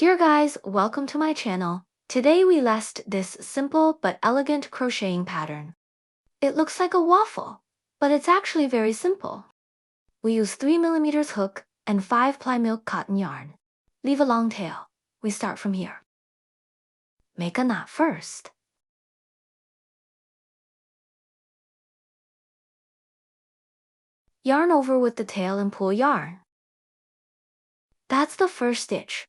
Here guys, welcome to my channel. Today we last this simple but elegant crocheting pattern. It looks like a waffle, but it's actually very simple. We use 3mm hook and 5-ply milk cotton yarn. Leave a long tail. We start from here. Make a knot first. Yarn over with the tail and pull yarn. That's the first stitch.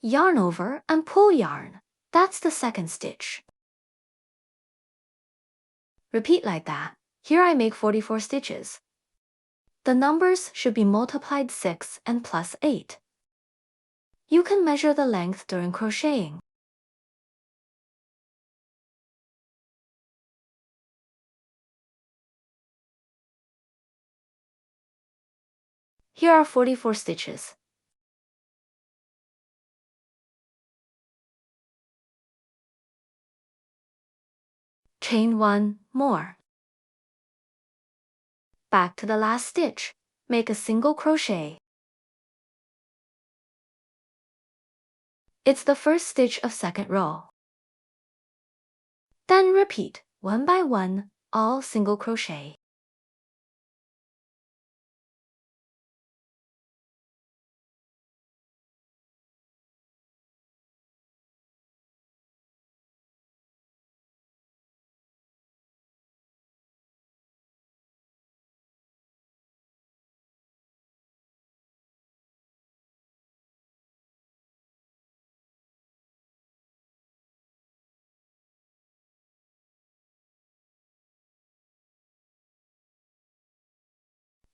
Yarn over and pull yarn. That's the second stitch. Repeat like that. Here I make 44 stitches. The numbers should be multiplied 6 and plus 8. You can measure the length during crocheting. Here are 44 stitches. Chain 1 more. Back to the last stitch. Make a single crochet. It's the first stitch of second row. Then repeat, one by one, all single crochet.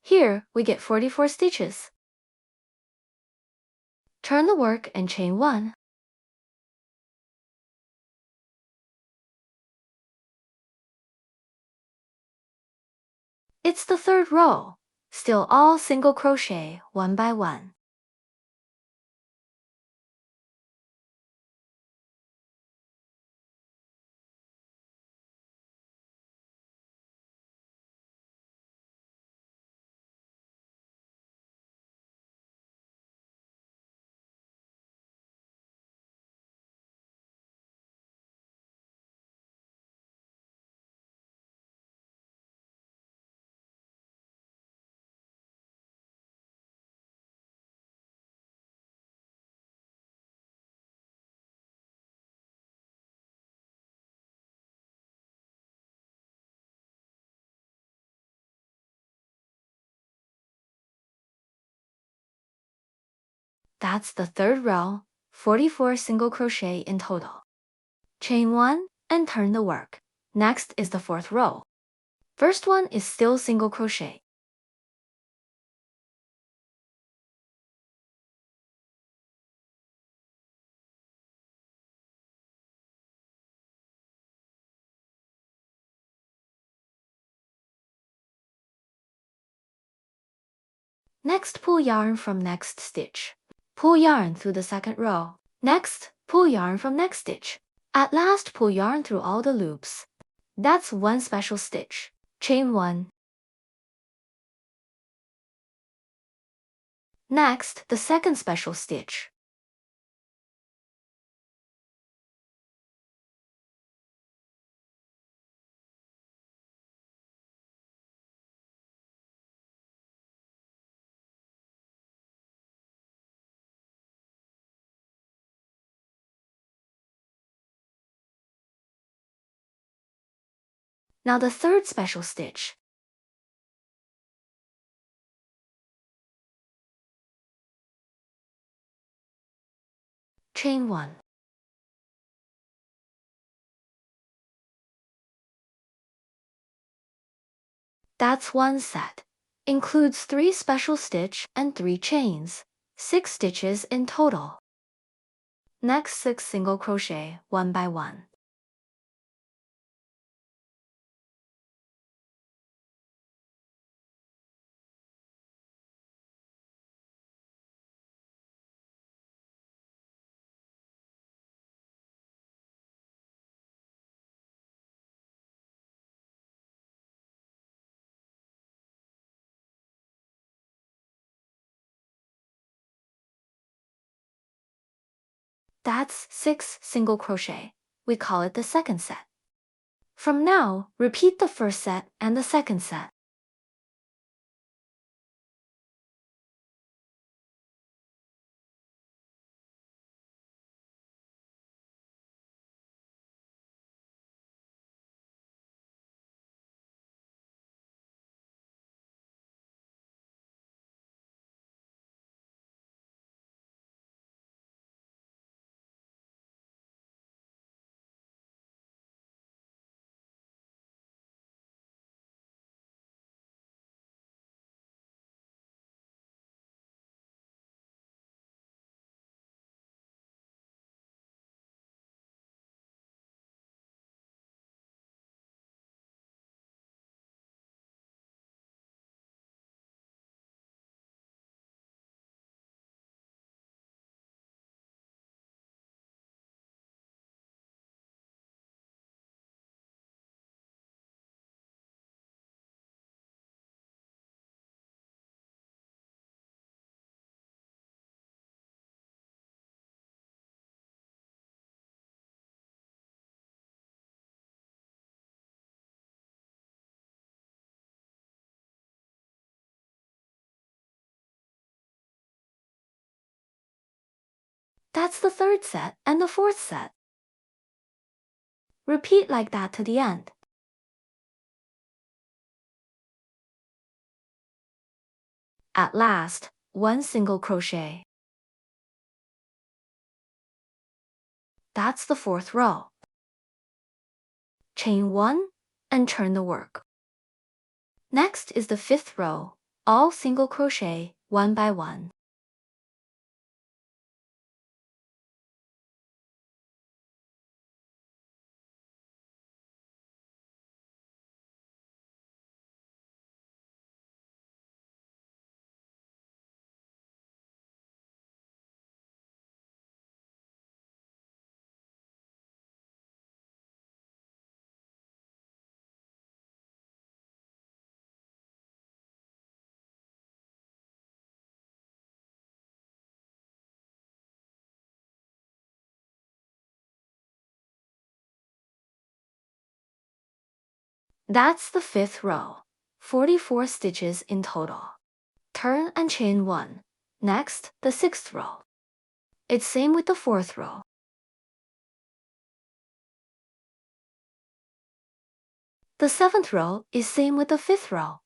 Here, we get 44 stitches. Turn the work and chain 1. It's the third row. Still all single crochet, one by one. That's the third row, 44 single crochet in total. Chain 1 and turn the work. Next is the fourth row. First one is still single crochet. Next, pull yarn from next stitch. Pull yarn through the second row. Next, pull yarn from next stitch. At last, pull yarn through all the loops. That's one special stitch. Chain 1. Next, the second special stitch. Now the third special stitch. Chain 1. That's one set. Includes 3 special stitch and 3 chains. 6 stitches in total. Next 6 single crochet, one by one. That's 6 single crochet. We call it the second set. From now, repeat the first set and the second set. That's the third set and the fourth set. Repeat like that to the end. At last, 1 single crochet. That's the fourth row. Chain 1 and turn the work. Next is the fifth row, all single crochet, one by one. That's the fifth row, 44 stitches in total. Turn and chain 1. Next, the sixth row. It's same with the fourth row. The seventh row is same with the fifth row.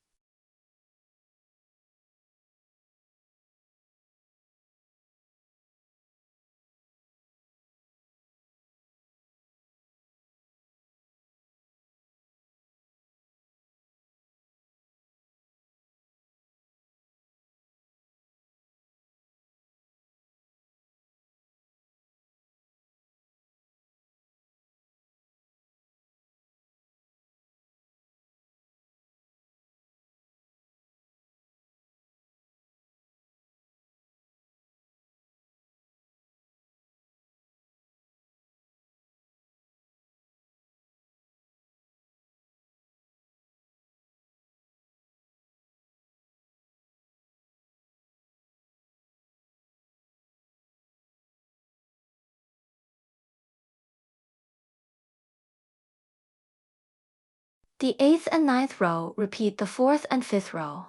The eighth and ninth row repeat the fourth and fifth row.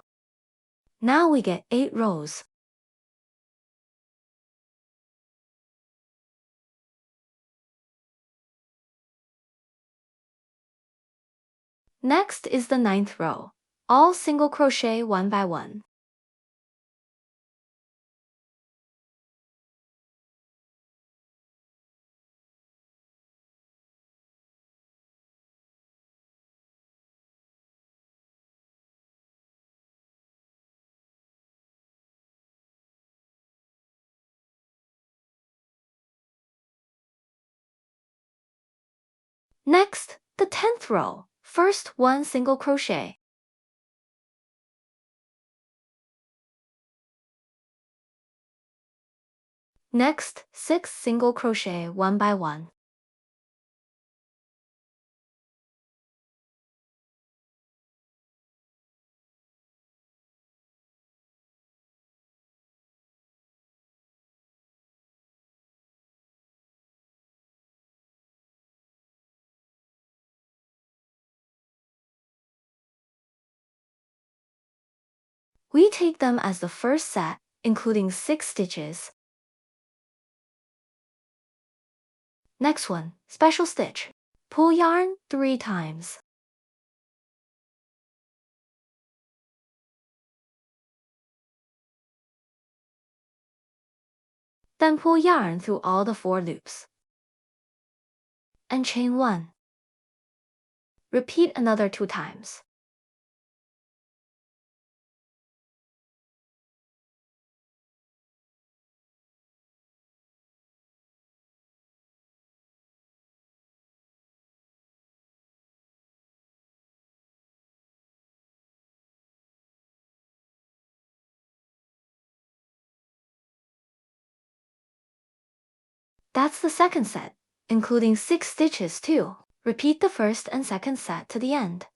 Now we get 8 rows. Next is the ninth row, all single crochet one by one. Next, the 10th row, first 1 single crochet. Next, 6 single crochet one by one. We take them as the first set, including 6 stitches. Next one, special stitch. Pull yarn 3 times. Then pull yarn through all the 4 loops. And chain 1. Repeat another 2 times. That's the second set, including 6 stitches too. Repeat the first and second set to the end.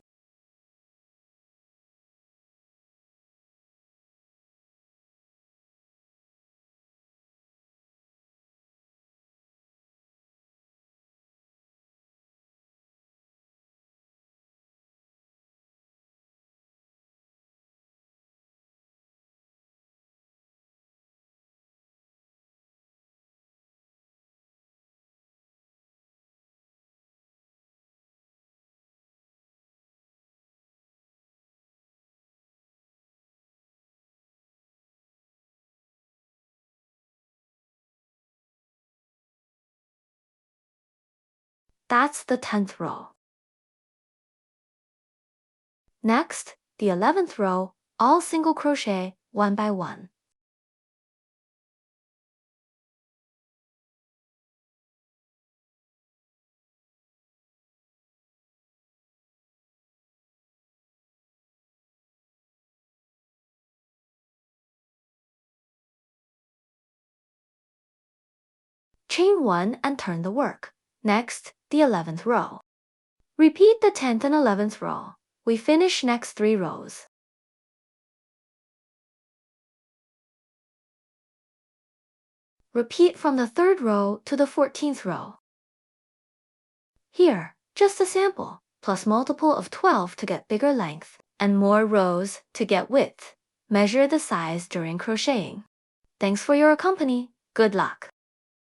That's the 10th row. Next, the 11th row, all single crochet 1 by 1. Chain 1 and turn the work. Next, the 11th row. Repeat the 10th and 11th row. We finish next 3 rows. Repeat from the 3rd row to the 14th row. Here, just a sample, plus multiple of 12 to get bigger length, and more rows to get width. Measure the size during crocheting. Thanks for your company. Good luck!